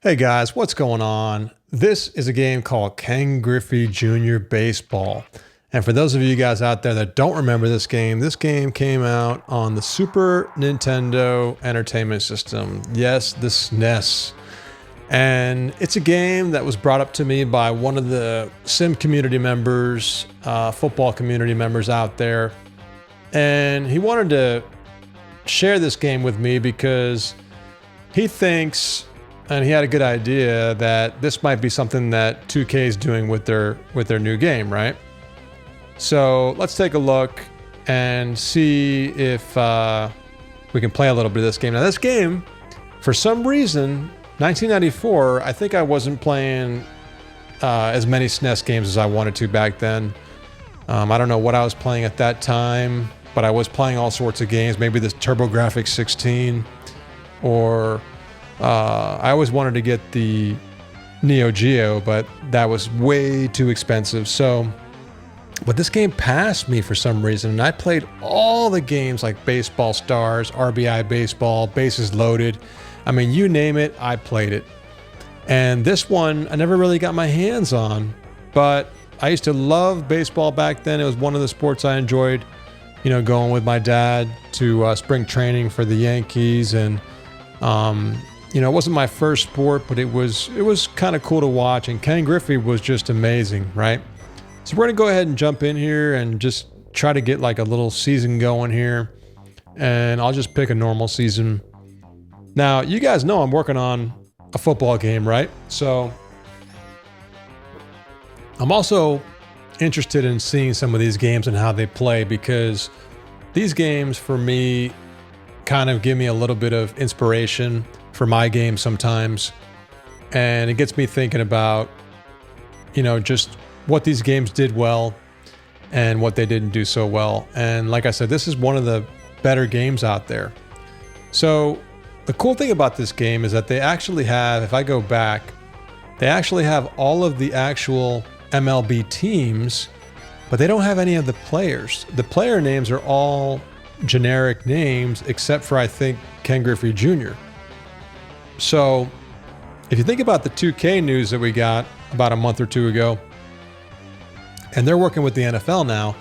Hey guys, what's going on? This is a game called Ken Griffey Jr. Baseball. And for those of you guys out there that don't remember this game came out on the Super Nintendo Entertainment System. Yes, the SNES. And it's a game that was brought up to me by one of the sim community members, football community members out there. And he wanted to share this game with me because he thinks, and he had a good idea, that this might be something that 2K is doing with their new game, right? So let's take a look and see if we can play a little bit of this game. Now this game, for some reason, 1994, I think I wasn't playing as many SNES games as I wanted to back then. I don't know what I was playing at that time, but I was playing all sorts of games. Maybe this TurboGrafx 16, or I always wanted to get the Neo Geo, but that was way too expensive. But this game passed me for some reason, and I played all the games like Baseball Stars, RBI Baseball, Bases Loaded. I mean, you name it, I played it. And this one, I never really got my hands on, but I used to love baseball back then. It was one of the sports I enjoyed, you know, going with my dad to spring training for the Yankees. And, you know, it wasn't my first sport, but it was kind of cool to watch. And Ken Griffey was just amazing, right? So we're going to go ahead and jump in here and just try to get like a little season going here. And I'll just pick a normal season. Now, you guys know I'm working on a football game, right? So I'm also interested in seeing some of these games and how they play, because these games for me kind of give me a little bit of inspiration for my game sometimes. And it gets me thinking about, you know, just what these games did well and what they didn't do so well. And like I said, this is one of the better games out there. So the cool thing about this game is that they actually have, if I go back, they actually have all of the actual MLB teams, but they don't have any of the players. The player names are all generic names, except for, I think, Ken Griffey Jr. So if you think about the 2K news that we got about a month or two ago, and they're working with the NFL now,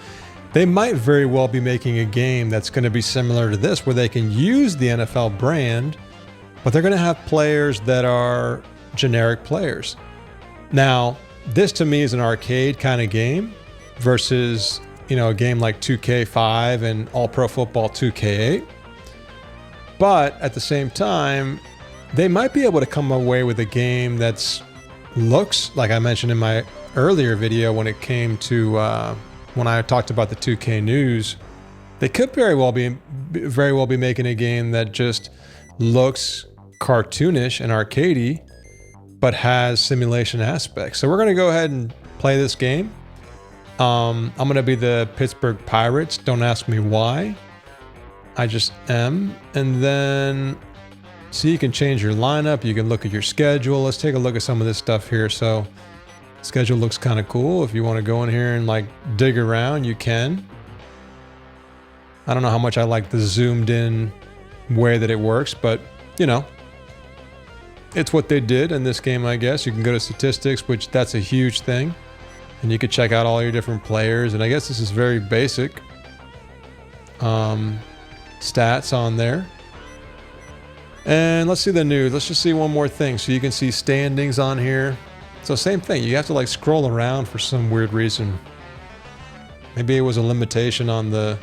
they might very well be making a game that's going to be similar to this, where they can use the NFL brand, but they're going to have players that are generic players. Now, this to me is an arcade kind of game versus, you know, a game like 2K5 and All Pro Football 2K8. But at the same time, they might be able to come away with a game that's looks, like I mentioned in my earlier video when it came to when I talked about the 2K news, they could very well be making a game that just looks cartoonish and arcadey, but has simulation aspects. So we're going to go ahead and play this game. I'm going to be the Pittsburgh Pirates. Don't ask me why. I just am. And then, so you can change your lineup. You can look at your schedule. Let's take a look at some of this stuff here. So schedule looks kind of cool. If you want to go in here and like dig around, you can. I don't know how much I like the zoomed in way that it works, but you know, it's what they did in this game, I guess. You can go to statistics, which that's a huge thing. And you could check out all your different players. And I guess this is very basic stats on there. And let's see the news. Let's just see one more thing. So you can see standings on here. So same thing. You have to like scroll around for some weird reason. Maybe it was a limitation on the,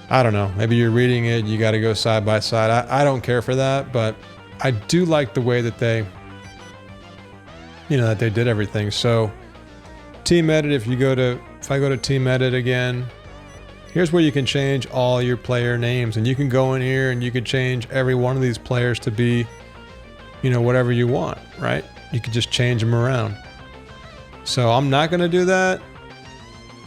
I don't know. Maybe you're reading it. You got to go side by side. I don't care for that, but I do like the way that they, you know, that they did everything. So team edit, if I go to team edit again, here's where you can change all your player names, and you can go in here and you can change every one of these players to be, you know, whatever you want, right? You can just change them around. So I'm not going to do that.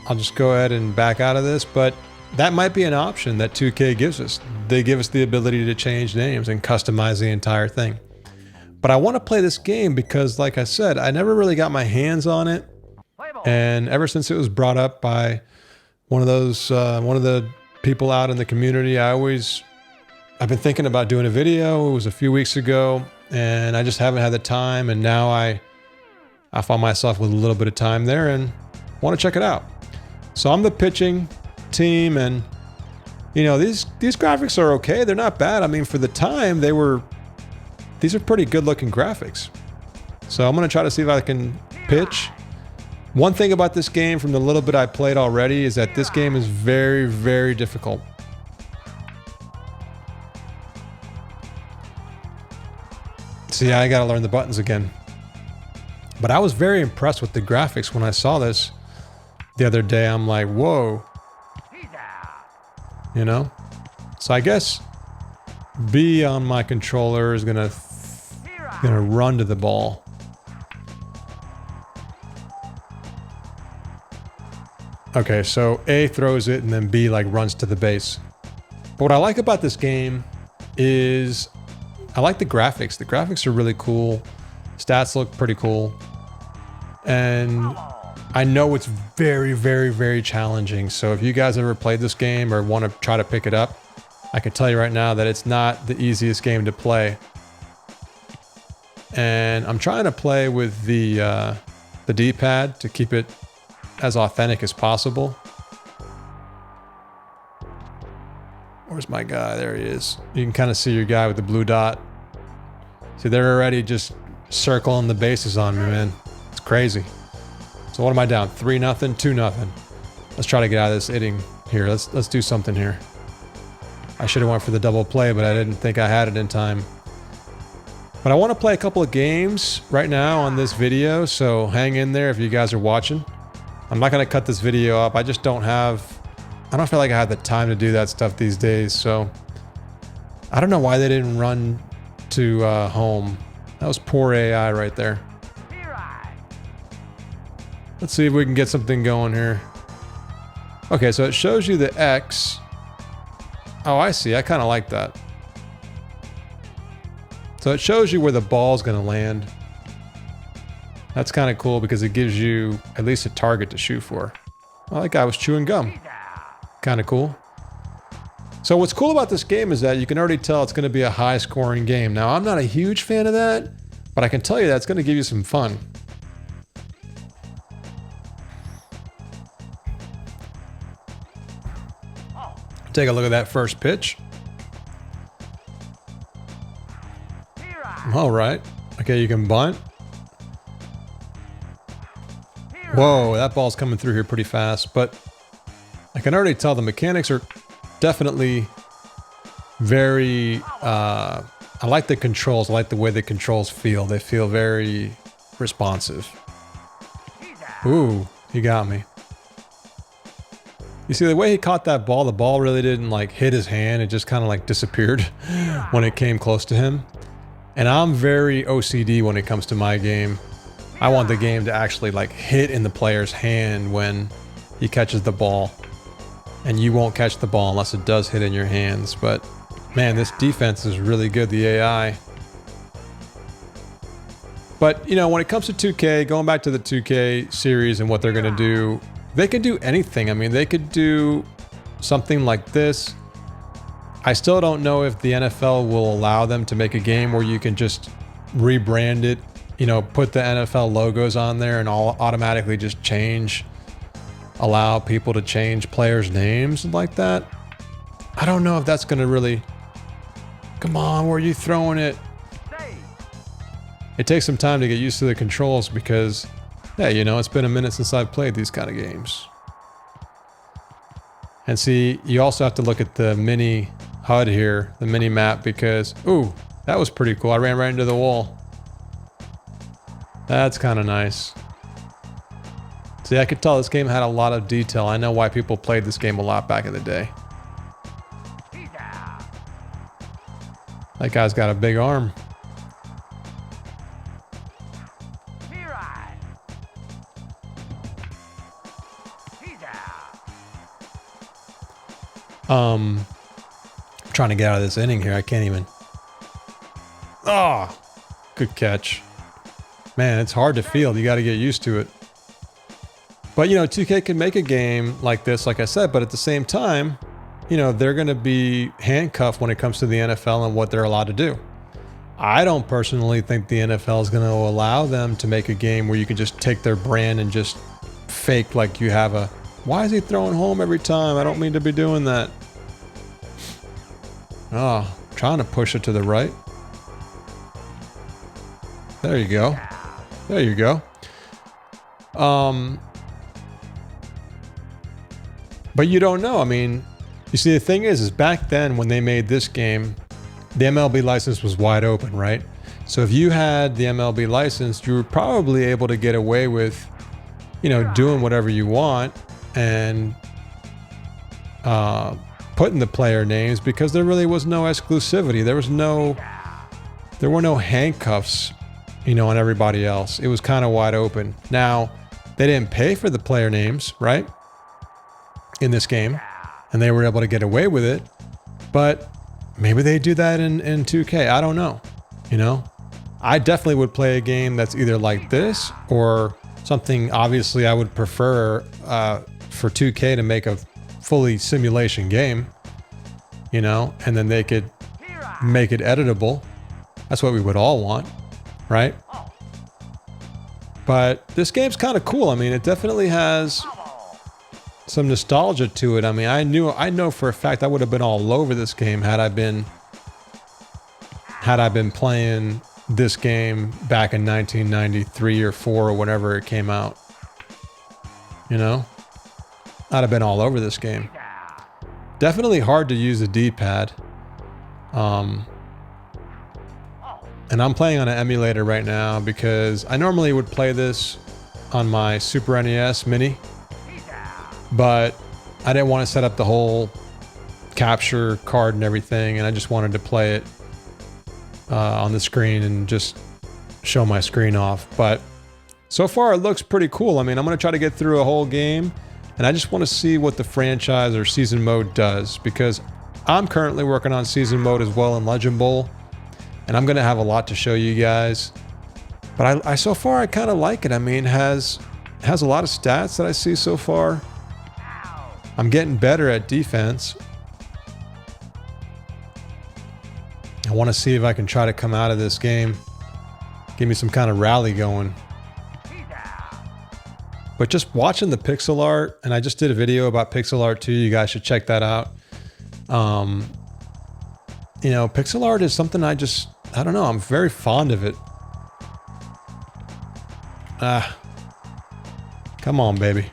I'll just go ahead and back out of this, but that might be an option that 2K gives us. They give us the ability to change names and customize the entire thing. But I want to play this game because, like I said, I never really got my hands on it. And ever since it was brought up by one of the people out in the community, I've been thinking about doing a video. It was a few weeks ago, and I just haven't had the time. And now I find myself with a little bit of time there and want to check it out. So I'm the pitching team, and you know, these graphics are okay. They're not bad. I mean, for the time, these are pretty good looking graphics. So I'm going to try to see if I can pitch. One thing about this game from the little bit I played already is that this game is very, very difficult. See, I got to learn the buttons again. But I was very impressed with the graphics when I saw this the other day. I'm like, whoa. You know? So I guess B on my controller is gonna run to the ball. Okay, so A throws it and then B like runs to the base. But what I like about this game is I like the graphics. The graphics are really cool. Stats look pretty cool. And I know it's very, very, very challenging. So if you guys ever played this game or want to try to pick it up, I can tell you right now that it's not the easiest game to play. And I'm trying to play with the D-pad to keep it as authentic as possible. Where's my guy? There he is. You can kind of see your guy with the blue dot. See, they're already just circling the bases on me, man. It's crazy. So what am I down? 3-0, 2-0. Let's try to get out of this inning here. Let's do something here. I should have went for the double play, but I didn't think I had it in time. But I want to play a couple of games right now on this video, so hang in there if you guys are watching. I'm not going to cut this video up. I just don't feel like I have the time to do that stuff these days, so I don't know why they didn't run to home. That was poor AI right there. Let's see if we can get something going here. Okay, so it shows you the X. Oh, I see. I kind of like that. So it shows you where the ball's going to land. That's kind of cool because it gives you at least a target to shoot for. Well, that guy was chewing gum. Kind of cool. So what's cool about this game is that you can already tell it's going to be a high-scoring game. Now, I'm not a huge fan of that, but I can tell you that it's going to give you some fun. Take a look at that first pitch. All right. Okay, you can bunt. Whoa, that ball's coming through here pretty fast, but I can already tell the mechanics are definitely very, I like the controls. I like the way the controls feel. They feel very responsive. Ooh, he got me. You see the way he caught that ball, the ball really didn't like hit his hand. It just kind of like disappeared when it came close to him. And I'm very OCD when it comes to my game. I want the game to actually like hit in the player's hand when he catches the ball. And you won't catch the ball unless it does hit in your hands. But man, this defense is really good, the AI. But you know, when it comes to 2K, going back to the 2K series and what they're going to do, they could do anything. I mean, they could do something like this. I still don't know if the NFL will allow them to make a game where you can just rebrand it, you know, put the NFL logos on there and all automatically just allow people to change players' names like that. I don't know if that's going to really... Come on, where are you throwing it? It takes some time to get used to the controls because, yeah, you know, it's been a minute since I've played these kind of games. And see, you also have to look at the mini HUD here, the mini map, because, ooh, that was pretty cool. I ran right into the wall. That's kind of nice. See, I could tell this game had a lot of detail. I know why people played this game a lot back in the day. That guy's got a big arm. I'm trying to get out of this inning here. I can't even. Oh, good catch. Man, it's hard to field. You got to get used to it. But, you know, 2K can make a game like this, like I said, but at the same time, you know, they're going to be handcuffed when it comes to the NFL and what they're allowed to do. I don't personally think the NFL is going to allow them to make a game where you can just take their brand and just fake like you have a, why is he throwing home every time? I don't mean to be doing that. Oh, trying to push it to the right. There you go. There you go. But you don't know. I mean, you see, the thing is back then when they made this game, the MLB license was wide open, right? So if you had the MLB license, you were probably able to get away with, you know, doing whatever you want and putting the player names, because there really was no exclusivity. There were no handcuffs, you know, on everybody else. It was kind of wide open. Now, they didn't pay for the player names, right? In this game, and they were able to get away with it, but maybe they do that in 2K. I don't know. You know, I definitely would play a game that's either like this or something. Obviously, I would prefer for 2K to make a fully simulation game, you know, and then they could make it editable. That's what we would all want, right? But this game's kind of cool. I mean, it definitely has some nostalgia to it. I mean, I know for a fact I would have been all over this game had I been playing this game back in 1993 or 4 or whenever it came out. You know, I'd have been all over this game. Definitely hard to use the D-pad. And I'm playing on an emulator right now because I normally would play this on my Super NES Mini, but I didn't want to set up the whole capture card and everything, and I just wanted to play it on the screen and just show my screen off. But so far it looks pretty cool. I mean, I'm going to try to get through a whole game, and I just want to see what the franchise or season mode does, because I'm currently working on season mode as well in Legend Bowl, and I'm going to have a lot to show you guys. But I so far I kind of like it. I mean, it has a lot of stats that I see so far. I'm getting better at defense. I want to see if I can try to come out of this game, give me some kind of rally going. But just watching the pixel art, and I just did a video about pixel art too. You guys should check that out. You know, pixel art is something I don't know. I'm very fond of it. Come on, baby.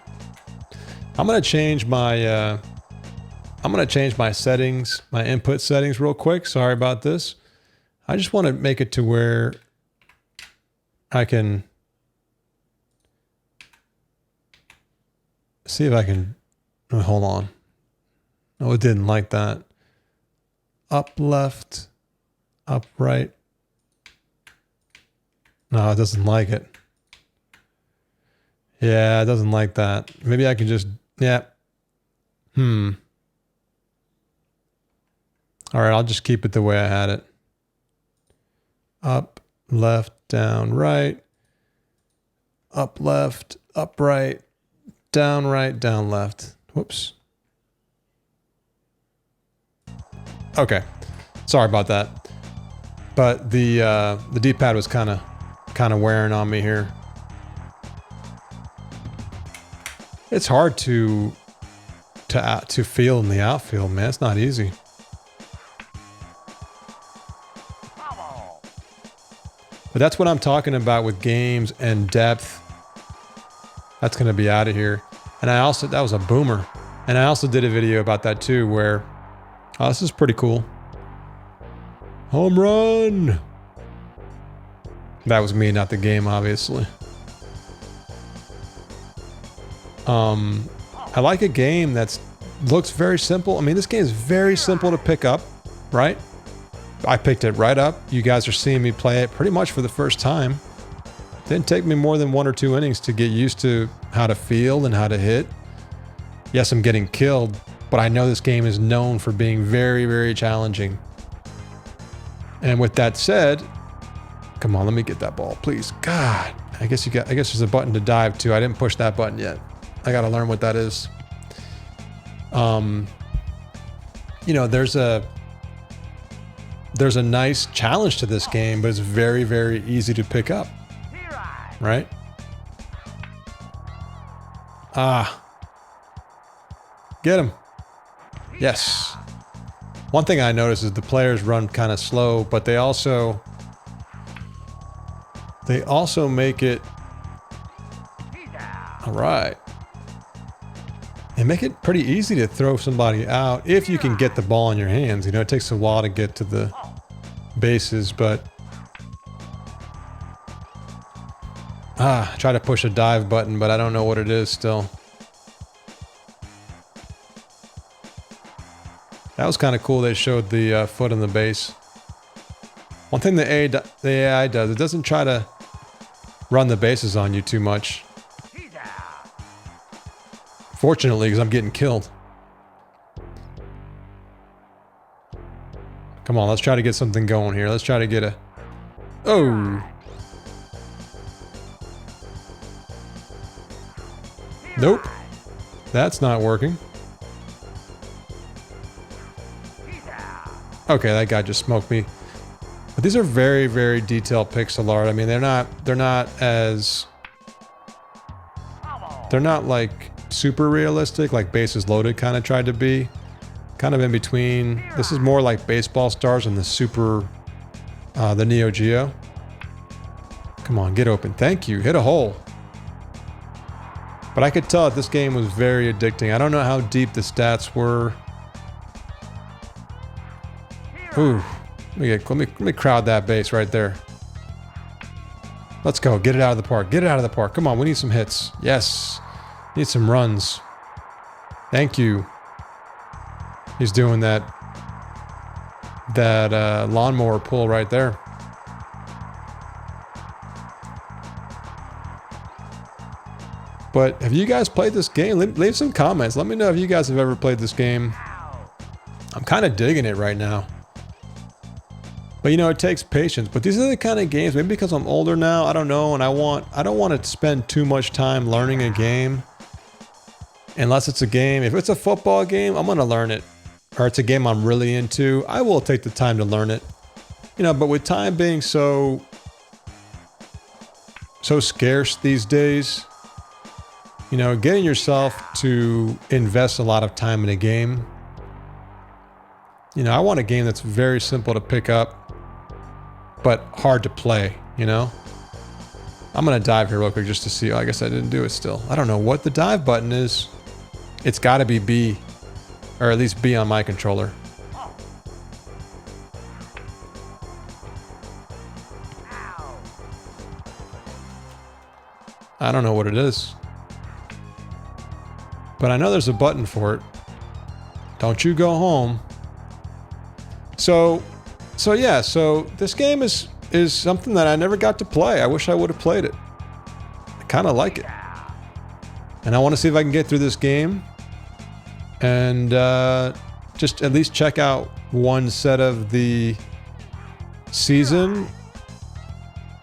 I'm gonna change my settings, my input settings real quick. Sorry about this. I just want to make it to where I can see if I can, oh, hold on. No, it didn't like that. Up, left, up, right. No, it doesn't like it. Yeah, it doesn't like that. Maybe I can just, yeah. All right, I'll just keep it the way I had it. Up, left, down, right. Up, left, up, right. Down, right, down, left. Whoops. Okay, sorry about that. But the D-pad was kind of wearing on me here. It's hard to feel in the outfield, man. It's not easy. But that's what I'm talking about with games and depth. That's going to be out of here. And that was a boomer. And I also did a video about that too, where, oh, this is pretty cool. Home run. That was me, not the game, obviously. I like a game that looks very simple. I mean, this game is very simple to pick up, right? I picked it right up. You guys are seeing me play it pretty much for the first time. Didn't take me more than 1 or 2 innings to get used to how to field and how to hit. Yes, I'm getting killed, but I know this game is known for being very, very challenging. And with that said, come on, let me get that ball, please. God, I guess there's a button to dive to. I didn't push that button yet. I got to learn what that is. You know, there's there's a nice challenge to this game, but it's very, very easy to pick up. Right? Ah. Get him. Yes. One thing I noticed is the players run kind of slow, but they also make it... Alright. They make it pretty easy to throw somebody out if you can get the ball in your hands. You know, it takes a while to get to the bases, but... I try to push a dive button, but I don't know what it is still. That was kind of cool. They showed the foot on the base. One thing the AI does, it doesn't try to run the bases on you too much. Fortunately, because I'm getting killed. Come on, let's try to get something going here. Let's try to get a... Oh! Nope. That's not working. Okay, that guy just smoked me. But these are very, very detailed pixel art. I mean, they're not like super realistic, like Bases Loaded kind of tried to be. Kind of in between. This is more like Baseball Stars and the Neo Geo. Come on, get open. Thank you. Hit a hole. But I could tell that this game was very addicting. I don't know how deep the stats were. Ooh. Let me crowd that base right there. Let's go. Get it out of the park. Get it out of the park. Come on, we need some hits. Yes. Need some runs. Thank you. He's doing that lawnmower pull right there. But have you guys played this game? Leave some comments. Let me know if you guys have ever played this game. I'm kind of digging it right now. But you know, it takes patience. But these are the kind of games, maybe because I'm older now, I don't know, and I don't want to spend too much time learning a game. Unless it's a game, if it's a football game, I'm going to learn it. Or it's a game I'm really into, I will take the time to learn it. You know, but with time being so scarce these days, you know, getting yourself to invest a lot of time in a game. You know, I want a game that's very simple to pick up, but hard to play, you know? I'm going to dive here real quick just to see. Oh, I guess I didn't do it still. I don't know what the dive button is. It's got to be B, or at least B on my controller. I don't know what it is. But I know there's a button for it. Don't you go home. So yeah, so this game is something that I never got to play. I wish I would have played it. I kind of like it. And I want to see if I can get through this game and just at least check out one set of the season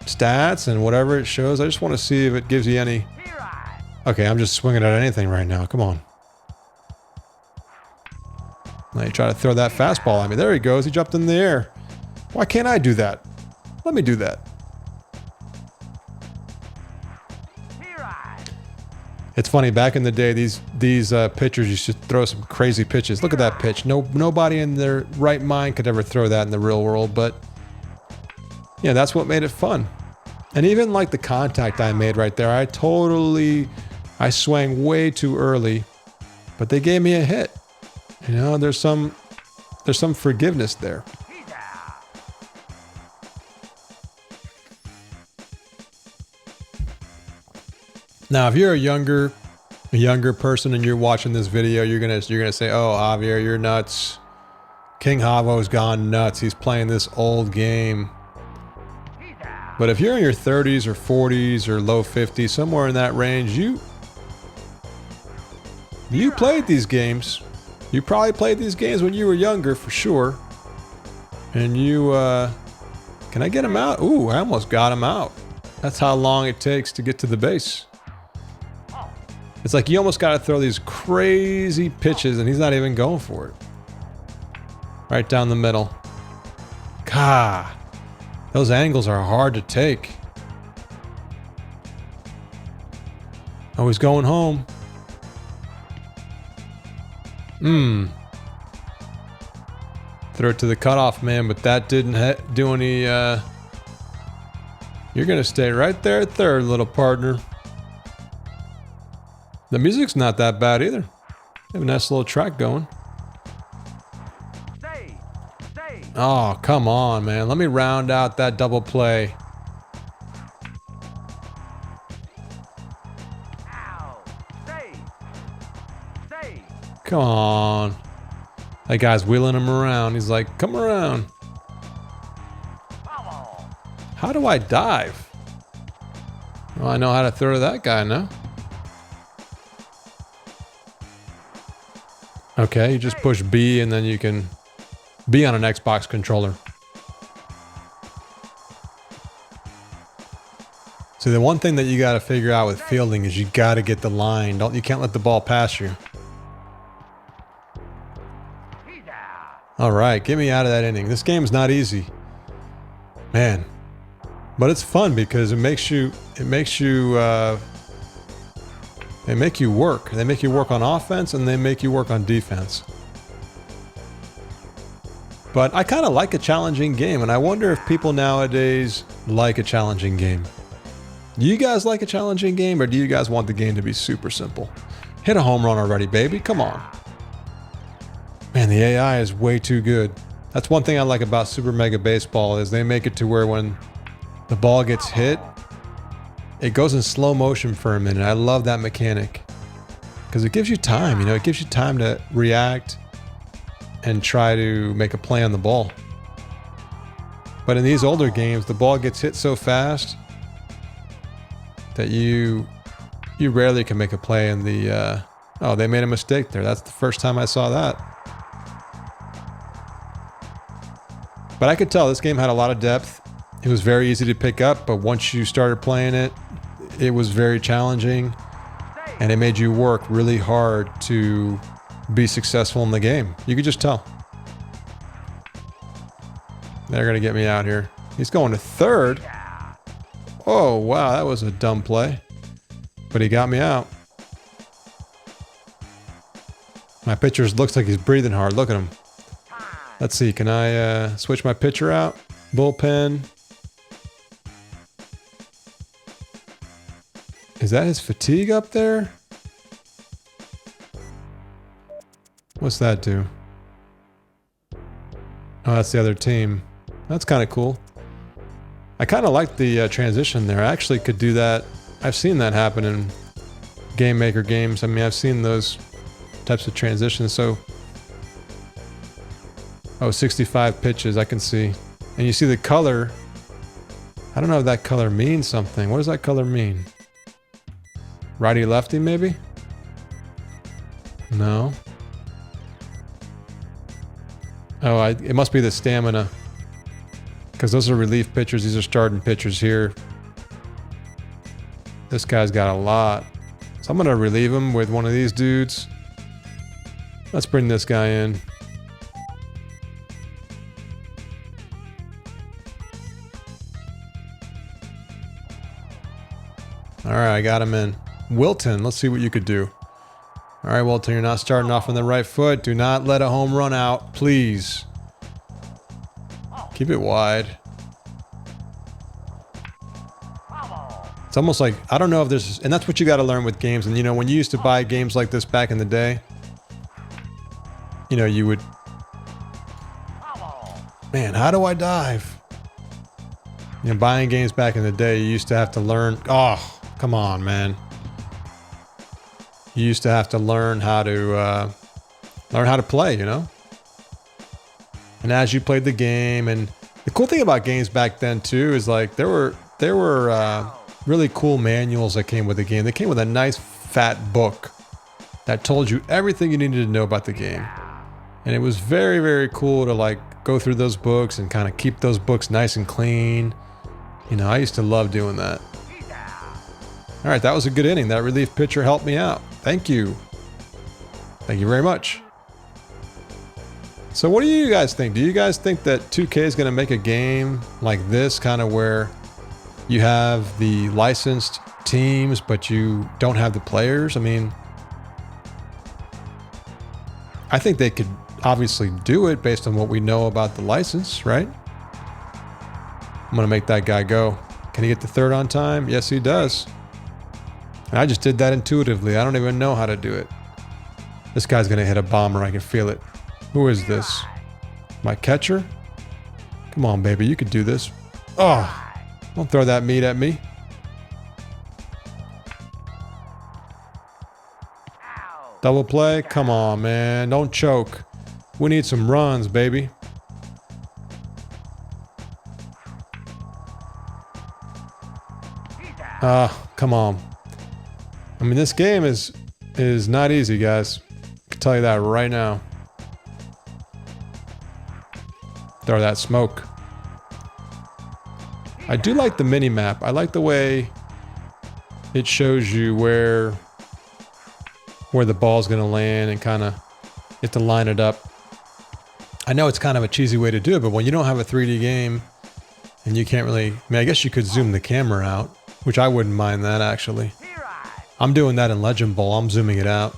stats and whatever it shows. I just want to see if it gives you any... Okay, I'm just swinging at anything right now. Come on. Now you try to throw that fastball at me. There he goes. He jumped in the air. Why can't I do that? Let me do that. It's funny, back in the day, these pitchers used to throw some crazy pitches. Look at that pitch. Nobody in their right mind could ever throw that in the real world, but yeah, that's what made it fun. And even like the contact I made right there, I swang way too early, but they gave me a hit. You know, there's some forgiveness there. Now, if you're a younger person and you're watching this video, you're gonna say, "Oh, Javier, you're nuts. King Havo's gone nuts. He's playing this old game." But if you're in your 30s or 40s or low 50s, somewhere in that range, you played these games. You probably played these games when you were younger, for sure. And you, can I get him out? Ooh, I almost got him out. That's how long it takes to get to the base. It's like you almost got to throw these crazy pitches and he's not even going for it. Right down the middle. Ah, those angles are hard to take. Oh, he's going home. Throw it to the cutoff man, but that didn't do any, You're gonna stay right there at third, little partner. The music's not that bad either. They have a nice little track going. Oh, come on, man. Let me round out that double play. Come on. That guy's wheeling him around. He's like, come around. How do I dive? Well, I know how to throw to that guy now. Okay, you just push B and then you can be on an Xbox controller. See, the one thing that you got to figure out with fielding is you got to get the line. You can't let the ball pass you. All right, get me out of that inning. This game's not easy, man, but it's fun because they make you work. They make you work on offense and they make you work on defense. But I kind of like a challenging game, and I wonder if people nowadays like a challenging game. Do you guys like a challenging game, or do you guys want the game to be super simple? Hit a home run already, baby. Come on. Man, the AI is way too good. That's one thing I like about Super Mega Baseball is they make it to where when the ball gets hit, it goes in slow motion for a minute. I love that mechanic because it gives you time, you know, it gives you time to react and try to make a play on the ball. But in these older games, the ball gets hit so fast that you rarely can make a play in the, oh, they made a mistake there. That's the first time I saw that. But I could tell this game had a lot of depth. It was very easy to pick up, but once you started playing it, it was very challenging, and it made you work really hard to be successful in the game. You could just tell. They're going to get me out here. He's going to third. Oh, wow, that was a dumb play. But he got me out. My pitcher looks like he's breathing hard. Look at him. Let's see, can I switch my pitcher out? Bullpen. Is that his fatigue up there? What's that do? Oh, that's the other team. That's kind of cool. I kind of like the transition there. I actually could do that. I've seen that happen in Game Maker games. I mean, I've seen those types of transitions. So, oh, 65 pitches, I can see. And you see the color. I don't know if that color means something. What does that color mean? Righty lefty, maybe? No. Oh, it must be the stamina. Because those are relief pitchers. These are starting pitchers here. This guy's got a lot. So I'm going to relieve him with one of these dudes. Let's bring this guy in. All right, I got him in. Wilton, let's see what you could do. All right, Wilton, you're not starting off on the right foot. Do not let a home run out, please. Keep it wide. It's almost like, I don't know if there's, and that's what you got to learn with games. And you know, when you used to buy games like this back in the day, you know, you would, man, how do I dive? You know, buying games back in the day, you used to have to learn, oh, come on, man. You used to have to learn how to play, you know? And as you played the game, and the cool thing about games back then too is like there were really cool manuals that came with the game. They came with a nice fat book that told you everything you needed to know about the game. And it was very, very cool to like go through those books and kind of keep those books nice and clean. You know, I used to love doing that. All right, that was a good inning. That relief pitcher helped me out. Thank you. Thank you very much. So what do you guys think? Do you guys think that 2K is going to make a game like this, kind of where you have the licensed teams, but you don't have the players? I mean, I think they could obviously do it based on what we know about the license, right? I'm going to make that guy go. Can he get the third on time? Yes, he does. And I just did that intuitively. I don't even know how to do it. This guy's going to hit a bomber. I can feel it. Who is this? My catcher? Come on, baby. You could do this. Oh, don't throw that meat at me. Double play? Come on, man. Don't choke. We need some runs, baby. Come on. I mean, this game is not easy, guys. I can tell you that right now. Throw that smoke. I do like the mini map. I like the way it shows you where the ball's gonna land and kind of you have to line it up. I know it's kind of a cheesy way to do it, but when you don't have a 3D game and you can't really, I mean, I guess you could zoom the camera out, which I wouldn't mind that actually. I'm doing that in Legend Bowl. I'm zooming it out.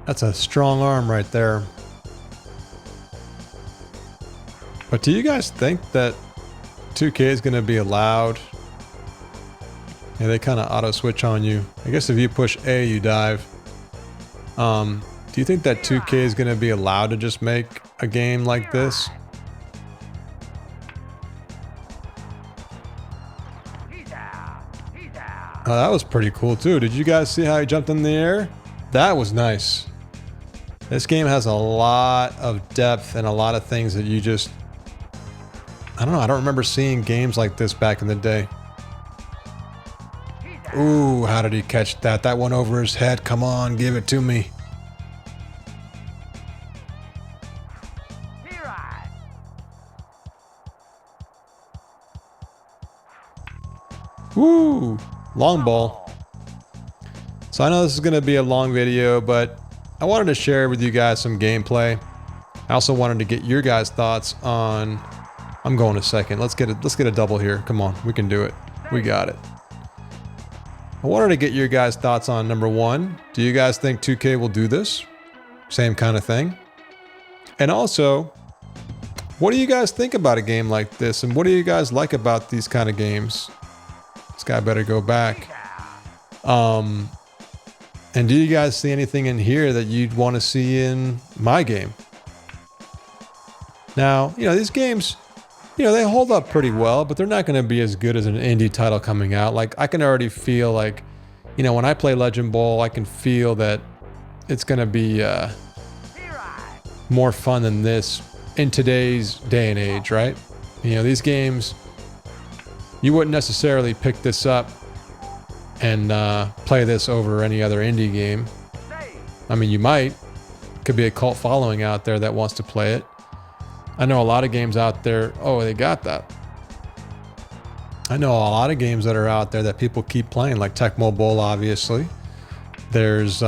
That's a strong arm right there. But do you guys think that 2K is going to be allowed? Yeah, they kind of auto switch on you. I guess if you push A, you dive. Do you think that 2K is going to be allowed to just make a game like this? Oh, that was pretty cool too. Did you guys see how he jumped in the air? That was nice. This game has a lot of depth and a lot of things that you just... I don't know. I don't remember seeing games like this back in the day. Ooh, how did he catch that? That went over his head. Come on, give it to me. Woo! Long ball. So I know this is going to be a long video, but I wanted to share with you guys some gameplay. I also wanted to get your guys' thoughts on... I'm going a second. Let's get a double here. Come on, we can do it. We got it. I wanted to get your guys' thoughts on number one. Do you guys think 2K will do this? Same kind of thing. And also, what do you guys think about a game like this? And what do you guys like about these kind of games? This guy better go back. And do you guys see anything in here that you'd want to see in my game? Now, you know, these games, you know, they hold up pretty well, but they're not going to be as good as an indie title coming out. Like, I can already feel like, you know, when I play Legend Bowl, I can feel that it's going to be more fun than this in today's day and age, right? You know, these games, you wouldn't necessarily pick this up and play this over any other indie game. I mean, you might. Could be a cult following out there that wants to play it. I know a lot of games out there. Oh, they got that. I know a lot of games that are out there that people keep playing, like Tecmo Bowl, obviously. There's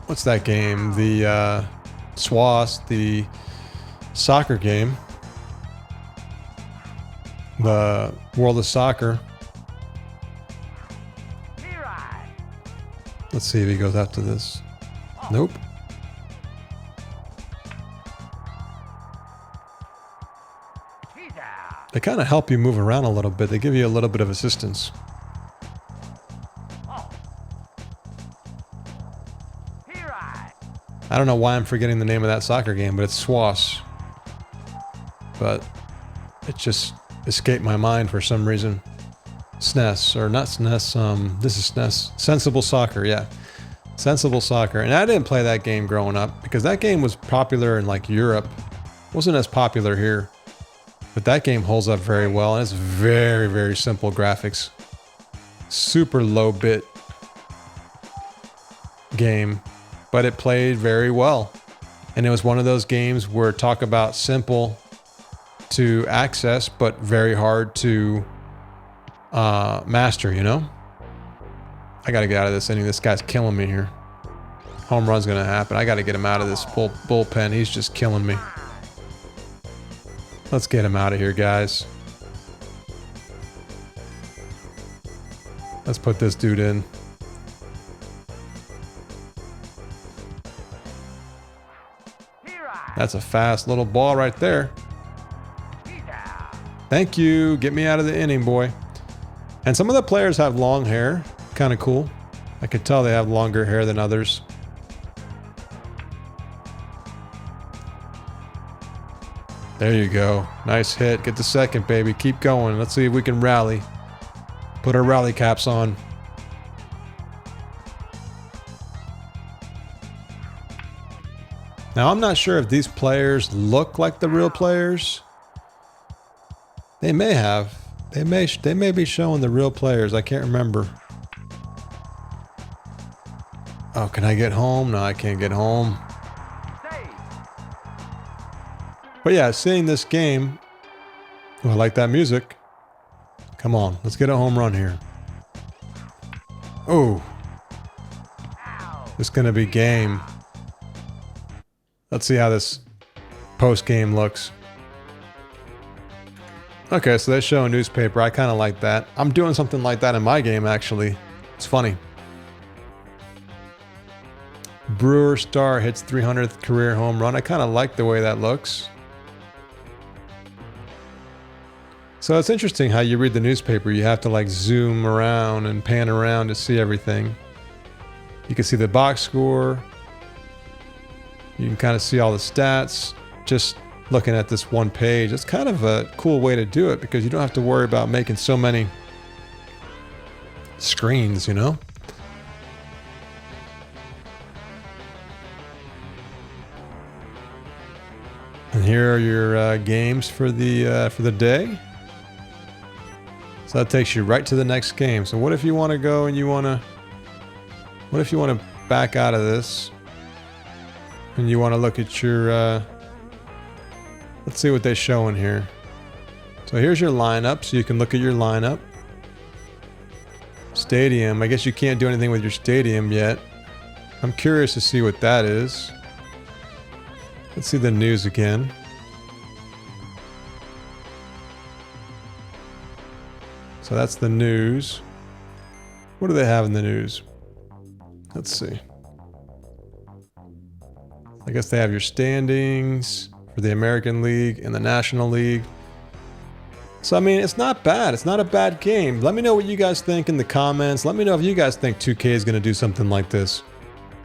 what's that game? The SWAS, the soccer game. The World of Soccer. Let's see if he goes after this. Nope. They kind of help you move around a little bit. They give you a little bit of assistance. I don't know why I'm forgetting the name of that soccer game, but it's SWAS. But it just escaped my mind for some reason. SNES, or not SNES, this is SNES. Sensible Soccer, yeah. Sensible Soccer. And I didn't play that game growing up because that game was popular in like Europe. It wasn't as popular here. But that game holds up very well, and it's very, very simple graphics. Super low bit game, but it played very well. And it was one of those games where talk about simple to access, but very hard to master, you know? I got to get out of this inning. This guy's killing me here. Home run's going to happen. I got to get him out of this bullpen. He's just killing me. Let's get him out of here, guys. Let's put this dude in. That's a fast little ball right there. Thank you. Get me out of the inning, boy. And some of the players have long hair. Kind of cool. I could tell they have longer hair than others. There you go. Nice hit. Get the second, baby. Keep going. Let's see if we can rally. Put our rally caps on. Now, I'm not sure if these players look like the real players. They may have. They may be showing the real players. I can't remember. Oh, can I get home? No, I can't get home. But yeah, seeing this game. Oh, I like that music. Come on, let's get a home run here. Oh. It's gonna be game. Let's see how this post-game looks. Okay, so they show a newspaper. I kind of like that. I'm doing something like that in my game, actually. It's funny. Brewer star hits 300th career home run. I kind of like the way that looks. So it's interesting how you read the newspaper. You have to like zoom around and pan around to see everything. You can see the box score. You can kind of see all the stats just looking at this one page. It's kind of a cool way to do it because you don't have to worry about making so many screens, you know? And here are your games for the day. So that takes you right to the next game. So what if you want to go and what if you want to back out of this and you want to look at your, let's see what they show in here. So here's your lineup, so you can look at your lineup. Stadium, I guess you can't do anything with your stadium yet. I'm curious to see what that is. Let's see the news again. So that's the news. What do they have in the news? Let's see. I guess they have your standings for the American League and the National League. So, I mean, it's not bad. It's not a bad game. Let me know what you guys think in the comments. Let me know if you guys think 2K is going to do something like this.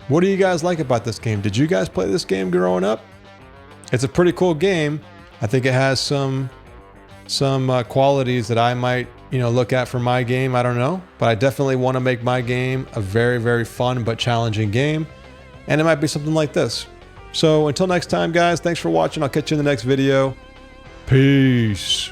What do you guys like about this game? Did you guys play this game growing up? It's a pretty cool game. I think it has some qualities that I might, look at for my game. I don't know, but I definitely want to make my game a very, very fun but challenging game. And it might be something like this. So until next time, guys, thanks for watching. I'll catch you in the next video. Peace.